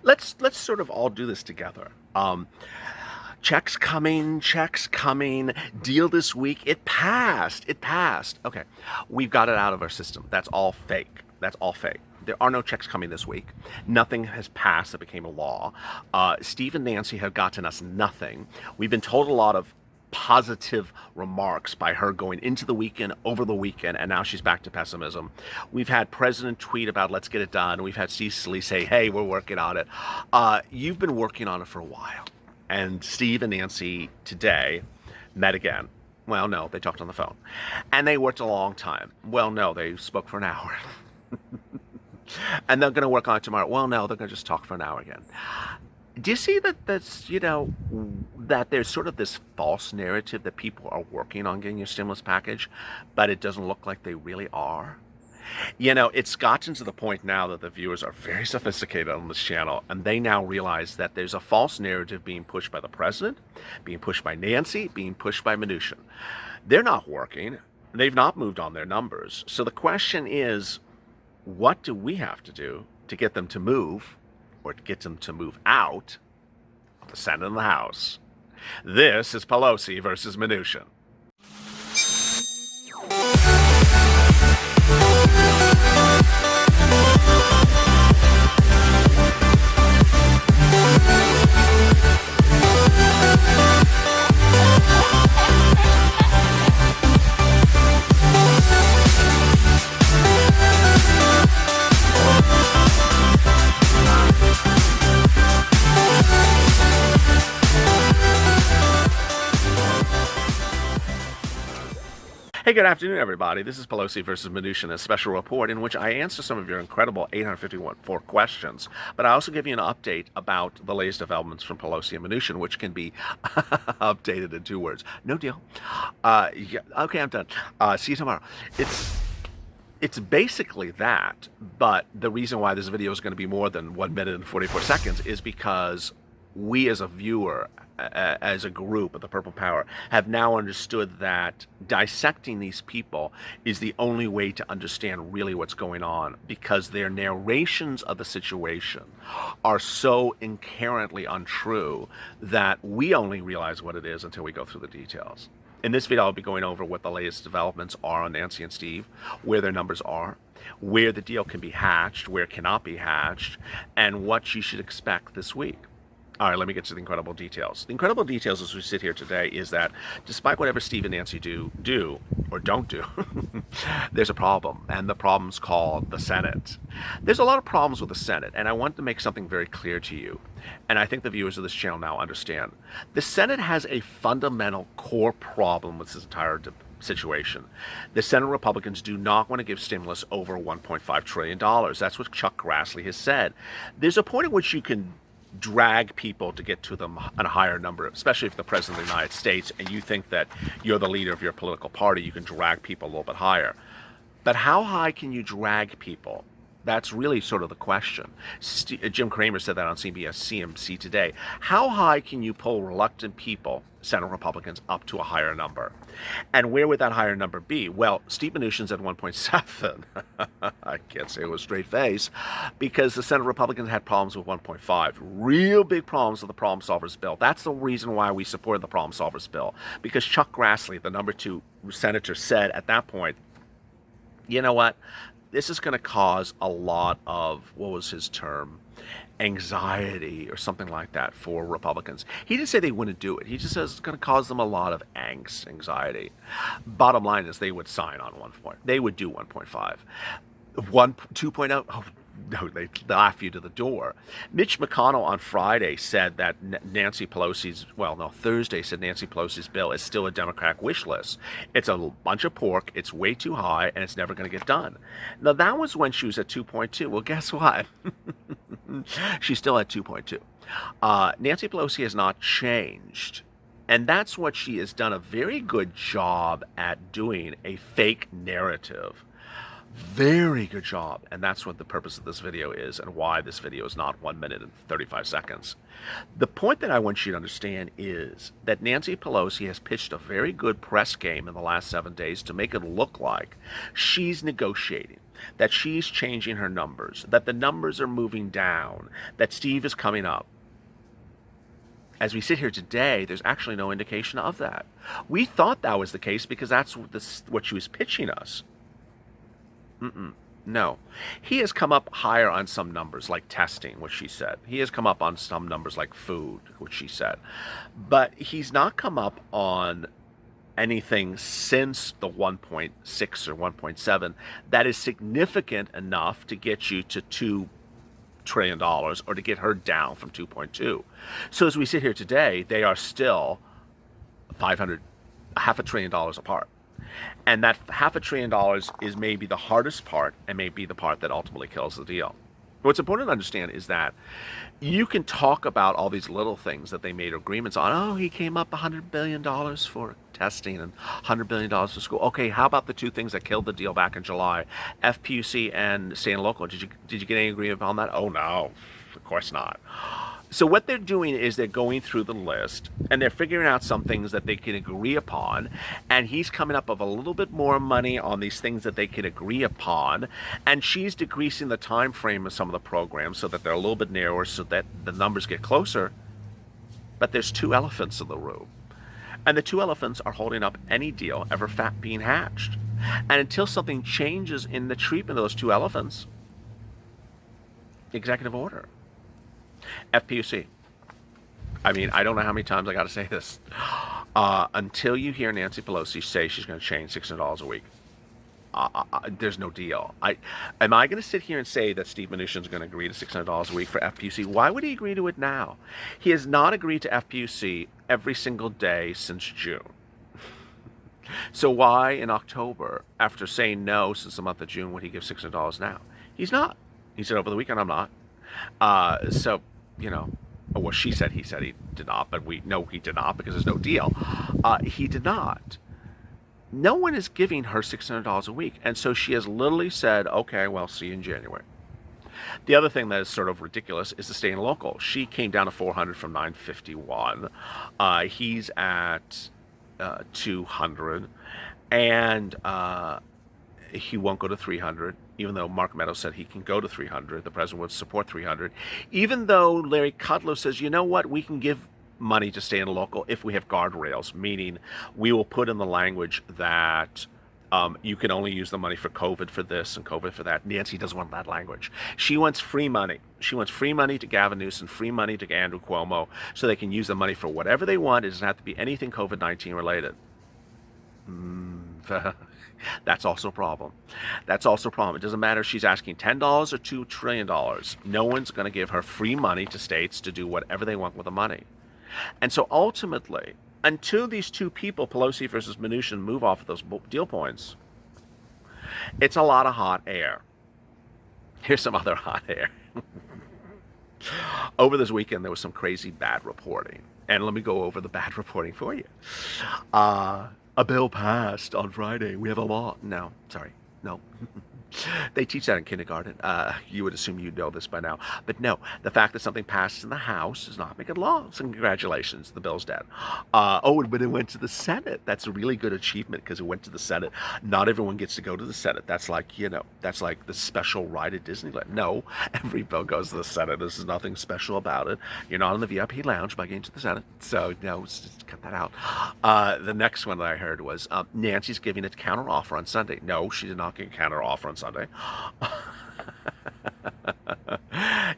Let's sort of all do this together. Checks coming, checks coming. Deal this week. It passed. It passed. Okay, we've got it out of our system. That's all fake. That's all fake. There are no checks coming this week. Nothing has passed that became a law. Steve and Nancy have gotten us nothing. We've been told a lot of positive remarks by her going into the weekend, over the weekend, and now she's back to pessimism. We've had President tweet about let's get it done. We've had Cecily say, hey, we're working on it. You've been working on it for a while. And Steve and Nancy today met again. Well, no, they talked on the phone. And they worked a long time. Well, no, they spoke for an hour. And they're going to work on it tomorrow. Well, no, they're going to just talk for an hour again. Do you see that there's sort of this false narrative that people are working on getting your stimulus package, but it doesn't look like they really are? It's gotten to the point now that the viewers are very sophisticated on this channel, and they now realize that there's a false narrative being pushed by the president, being pushed by Nancy, being pushed by MNUCHIN. They're not working. They've not moved on their numbers. So the question is, what do we have to do to get them to move, or to get them to move out of the Senate and the House? This is Pelosi versus MNUCHIN. Hey, good afternoon, everybody. This is Pelosi versus MNUCHIN, a special report in which I answer some of your incredible 854 questions, but I also give you an update about the latest developments from Pelosi and MNUCHIN, which can be updated in 2 words. No deal. Yeah, okay, I'm done. See you tomorrow. It's basically that, but the reason why this video is going to be more than 1 minute and 44 seconds is because we as a viewer, as a group of the Purple Power, have now understood that dissecting these people is the only way to understand really what's going on, because their narrations of the situation are so inherently untrue that we only realize what it is until we go through the details. In this video, I'll be going over what the latest developments are on Nancy and Steve, where their numbers are, where the deal can be hatched, where it cannot be hatched, and what you should expect this week. All right, let me get to the incredible details. The incredible details as we sit here today is that despite whatever Steve and Nancy do or don't do, there's a problem, and the problem's called the Senate. There's a lot of problems with the Senate, and I want to make something very clear to you, and I think the viewers of this channel now understand. The Senate has a fundamental core problem with this entire situation. The Senate Republicans do not want to give stimulus over $1.5 trillion. That's what Chuck Grassley has said. There's a point at which you can drag people to get to them on a higher number, especially if the President of the United States and you think that you're the leader of your political party, you can drag people a little bit higher. But how high can you drag people? That's really sort of the question. Jim Cramer said that on CNBC today. How high can you pull reluctant people, Senate Republicans, up to a higher number? And where would that higher number be? Well, Steve Mnuchin's at 1.7. I can't say it with a straight face, because the Senate Republicans had problems with 1.5. Real big problems with the Problem Solvers bill. That's the reason why we supported the Problem Solvers bill, because Chuck Grassley, the number 2 senator, said at that point, you know what? This is going to cause a lot of, what was his term, anxiety or something like that for Republicans. He didn't say they wouldn't do it. He just says it's going to cause them a lot of angst, anxiety. Bottom line is they would sign on 1 point. They would do 1.5. 2.0, oh, no, they laugh you to the door. Mitch McConnell on Friday said that Thursday said Nancy Pelosi's bill is still a Democratic wish list. It's a bunch of pork, it's way too high, and it's never going to get done. Now, that was when she was at 2.2. Well, guess what? She's still at 2.2. Nancy Pelosi has not changed. And that's what she has done a very good job at doing, a fake narrative. Very good job, and that's what the purpose of this video is, and why this video is not 1 minute and 35 seconds. The point that I want you to understand is that Nancy Pelosi has pitched a very good press game in the last 7 days to make it look like she's negotiating. that she's changing her numbers, that the numbers are moving down, that Steve is coming up. As we sit here today, there's actually no indication of that. We thought that was the case because that's what she was pitching us. No. He has come up higher on some numbers like testing, which she said. He has come up on some numbers like food, which she said. But he's not come up on anything since the 1.6 or 1.7 that is significant enough to get you to $2 trillion or to get her down from 2.2. So as we sit here today, they are still half a trillion dollars apart. And that half a trillion dollars is maybe the hardest part and maybe the part that ultimately kills the deal. What's important to understand is that you can talk about all these little things that they made agreements on. Oh, he came up $100 billion for testing and $100 billion for school. Okay, how about the two things that killed the deal back in July? FPUC and state and local. Did you get any agreement on that? Oh, no, of course not. So what they're doing is they're going through the list and they're figuring out some things that they can agree upon. And he's coming up with a little bit more money on these things that they can agree upon. And she's decreasing the time frame of some of the programs so that they're a little bit narrower so that the numbers get closer. But there's two elephants in the room. And the two elephants are holding up any deal ever being hatched. And until something changes in the treatment of those two elephants, executive order. FPUC. I mean, I don't know how many times I got to say this. Until you hear Nancy Pelosi say she's going to change $600 a week, there's no deal. Am I going to sit here and say that Steve Mnuchin is going to agree to $600 a week for FPUC? Why would he agree to it now? He has not agreed to FPUC every single day since June. So why in October, after saying no since the month of June, would he give $600 now? He's not. He said over the weekend, I'm not. So, you know, well, she said he did not, but we know he did not because there's no deal. He did not. No one is giving her $600 a week. And so she has literally said, okay, well, see you in January. The other thing that is sort of ridiculous is the state and local. She came down to 400 from 951. He's at 200. And he won't go to 300, even though Mark Meadows said he can go to 300. The president would support 300. Even though Larry Kudlow says, you know what, we can give money to state and local if we have guardrails, meaning we will put in the language that you can only use the money for COVID for this and COVID for that. Nancy doesn't want that language. She wants free money. She wants free money to Gavin Newsom, free money to Andrew Cuomo, so they can use the money for whatever they want. It doesn't have to be anything COVID-19 related. That's also a problem. That's also a problem. It doesn't matter if she's asking $10 or $2 trillion. No one's going to give her free money to states to do whatever they want with the money. And so ultimately, until these two people, Pelosi versus Mnuchin, move off of those deal points, it's a lot of hot air. Here's some other hot air. Over this weekend, there was some crazy bad reporting. And let me go over the bad reporting for you. A bill passed on Friday. We have a law. No, sorry. No. They teach that in kindergarten. You would assume you know this by now. But no, the fact that something passed in the House does not make it law. So congratulations, the bill's dead. But it went to the Senate. That's a really good achievement because it went to the Senate. Not everyone gets to go to the Senate. That's like, that's like the special ride at Disneyland. No, every bill goes to the Senate. This is nothing special about it. You're not in the VIP lounge by getting to the Senate. So, no, just cut that out. The next one that I heard was Nancy's giving a counter offer on Sunday. No, she did not get a counter offer on Sunday.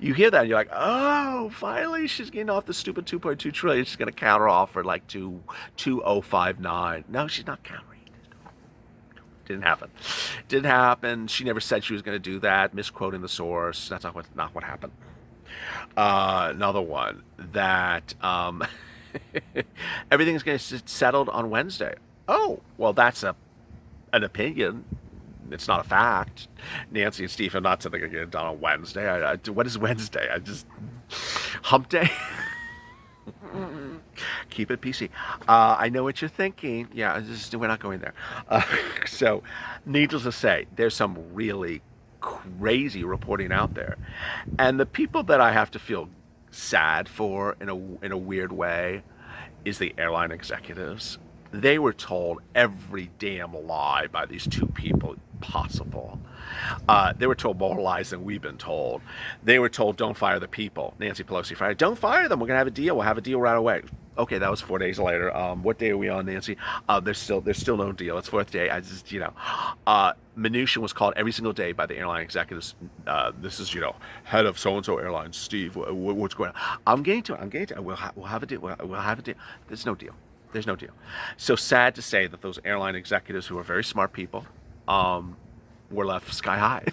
You hear that and you're like, oh, finally she's getting off the stupid 2.2 trillion. She's going to counter offer like to 2059. No, she's not countering. Didn't happen. She never said she was going to do that. Misquoting the source. That's not what happened. Another one that everything's going to get settled on Wednesday. Oh, well, that's an opinion. It's not a fact. Nancy and Steve have not said they're going to get it done on Wednesday. What is Wednesday? Hump day? Keep it PC. I know what you're thinking. Yeah, we're not going there. So, needless to say, there's some really crazy reporting out there. And the people that I have to feel sad for in a weird way is the airline executives. They were told every damn lie by these two people impossible. They were told more lies than we've been told. They were told, don't fire the people. Nancy Pelosi fired. Don't fire them. We're going to have a deal. We'll have a deal right away. Okay, that was 4 days later. What day are we on, Nancy? There's still no deal. It's fourth day. MNUCHIN was called every single day by the airline executives. This is, head of so-and-so airlines, Steve. What's going on? I'm getting to it. We'll have a deal. We'll have a deal. There's no deal. There's no deal. So sad to say that those airline executives, who are very smart people, were left sky high.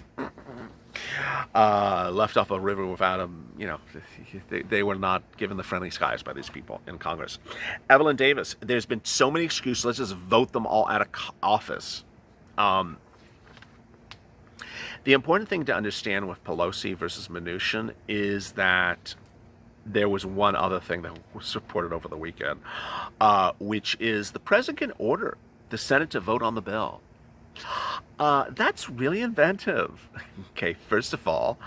Left off a river without them, they were not given the friendly skies by these people in Congress. Evelyn Davis, there's been so many excuses. Let's just vote them all out of office. The important thing to understand with Pelosi versus MNUCHIN is that there was one other thing that was reported over the weekend, which is the president can order the Senate to vote on the bill. That's really inventive. Okay, first of all,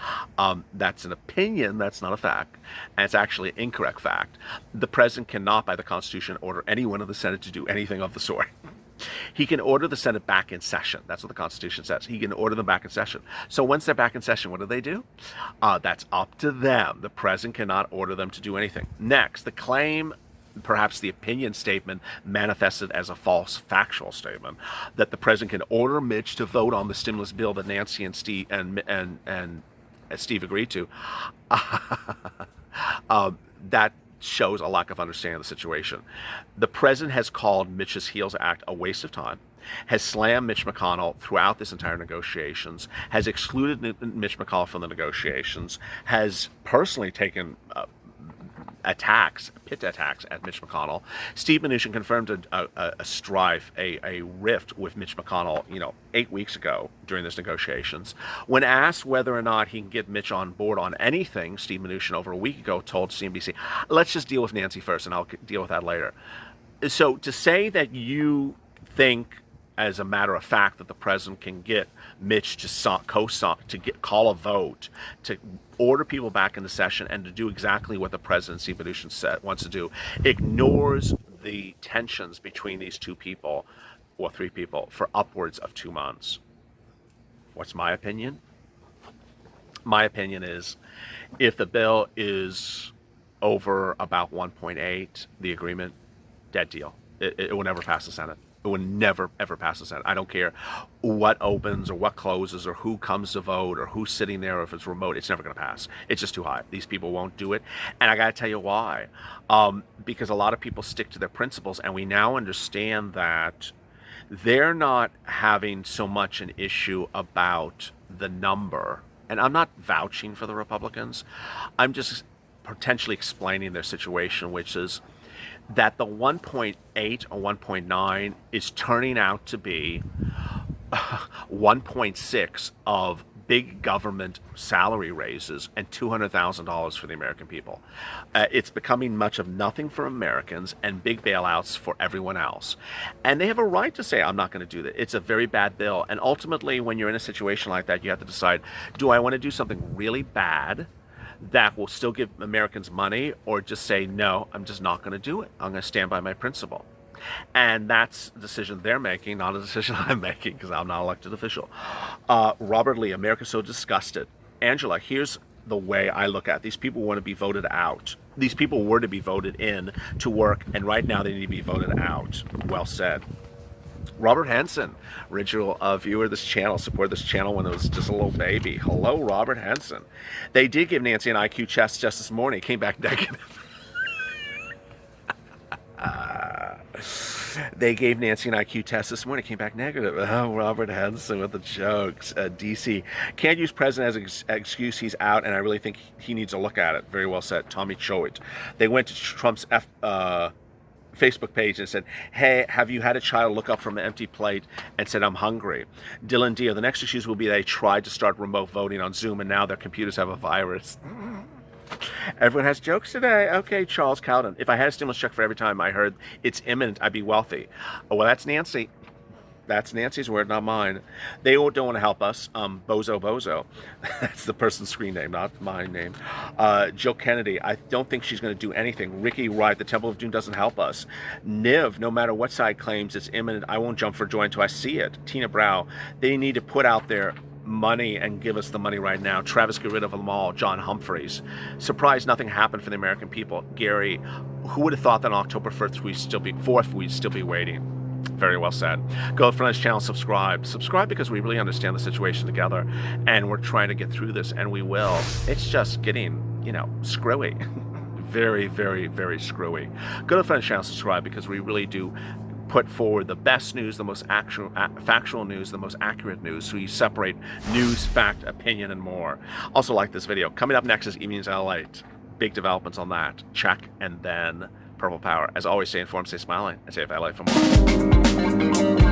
that's an opinion, that's not a fact, and it's actually an incorrect fact. The president cannot, by the Constitution, order anyone in the Senate to do anything of the sort. He can order the Senate back in session. That's what the Constitution says. He can order them back in session. So once they're back in session, what do? That's up to them. The president cannot order them to do anything. Next, the claim, perhaps the opinion statement manifested as a false factual statement, that the president can order Mitch to vote on the stimulus bill that Nancy and Steve and Steve agreed to. That shows a lack of understanding of the situation. The president has called Mitch's HEALS Act a waste of time, has slammed Mitch McConnell throughout this entire negotiations, has excluded Mitch McConnell from the negotiations, has personally taken pit attacks at Mitch McConnell. Steve Mnuchin confirmed a strife, a rift with Mitch McConnell, 8 weeks ago during this negotiations. When asked whether or not he can get Mitch on board on anything, Steve Mnuchin over a week ago told CNBC, let's just deal with Nancy first and I'll deal with that later. So to say that you think, as a matter of fact, that the president can get Mitch to call a vote, to order people back into session, and to do exactly what the president, Steve Mnuchin, wants to do, ignores the tensions between these two people, or three people, for upwards of 2 months. What's my opinion? My opinion is, if the bill is over about 1.8, the agreement, dead deal. It will never pass the Senate. It will never, ever pass the Senate. I don't care what opens or what closes or who comes to vote or who's sitting there or if it's remote. It's never going to pass. It's just too high. These people won't do it. And I got to tell you why. Because a lot of people stick to their principles, and we now understand that they're not having so much an issue about the number. And I'm not vouching for the Republicans. I'm just potentially explaining their situation, which is that the 1.8 or 1.9 is turning out to be 1.6 of big government salary raises and $200,000 for the American people. It's becoming much of nothing for Americans and big bailouts for everyone else. And they have a right to say, I'm not going to do that. It's a very bad bill. And ultimately, when you're in a situation like that, you have to decide, do I want to do something really bad that will still give Americans money, or just say, no, I'm just not going to do it. I'm going to stand by my principle. And that's a decision they're making, not a decision I'm making, because I'm not an elected official. Robert Lee, America's so disgusted. Angela, here's the way I look at it. These people want to be voted out. These people were to be voted in to work, and right now they need to be voted out. Well said. Robert Henson, original viewer of this channel, supported this channel when it was just a little baby. Hello, Robert Henson. They did give Nancy an IQ test just this morning. It came back negative. They gave Nancy an IQ test this morning. It came back negative. Oh, Robert Henson with the jokes. DC, can't use president as an excuse. He's out, and I really think he needs to look at it. Very well said. Tommy Choate. They went to Trump's Facebook page and said, hey, have you had a child look up from an empty plate and said, I'm hungry? Dylan Deere, the next issues will be they tried to start remote voting on Zoom and now their computers have a virus. Everyone has jokes today. Okay, Charles Cowden. If I had a stimulus check for every time I heard it's imminent, I'd be wealthy. Oh, well, that's Nancy. That's Nancy's word, not mine. They don't want to help us. Bozo. That's the person's screen name, not my name. Jill Kennedy, I don't think she's going to do anything. Ricky Wright, the Temple of Doom doesn't help us. Niv, no matter what side claims it's imminent, I won't jump for joy until I see it. Tina Brow, they need to put out their money and give us the money right now. Travis, get rid of them all. John Humphreys, surprised nothing happened for the American people. Gary, who would have thought that on October 4th we'd still be waiting? Very well said. Go to French channel, subscribe because we really understand the situation together, and we're trying to get through this, and we will. It's just getting, screwy. Very, very, very screwy. Go to French channel, subscribe because we really do put forward the best news, the most factual news, the most accurate news, so you separate news, fact, opinion, and more. Also like this video. Coming up next is evenings LALATE. Big developments on that. Check, and then Purple Power. As always, stay informed, stay smiling, and stay FLA for more.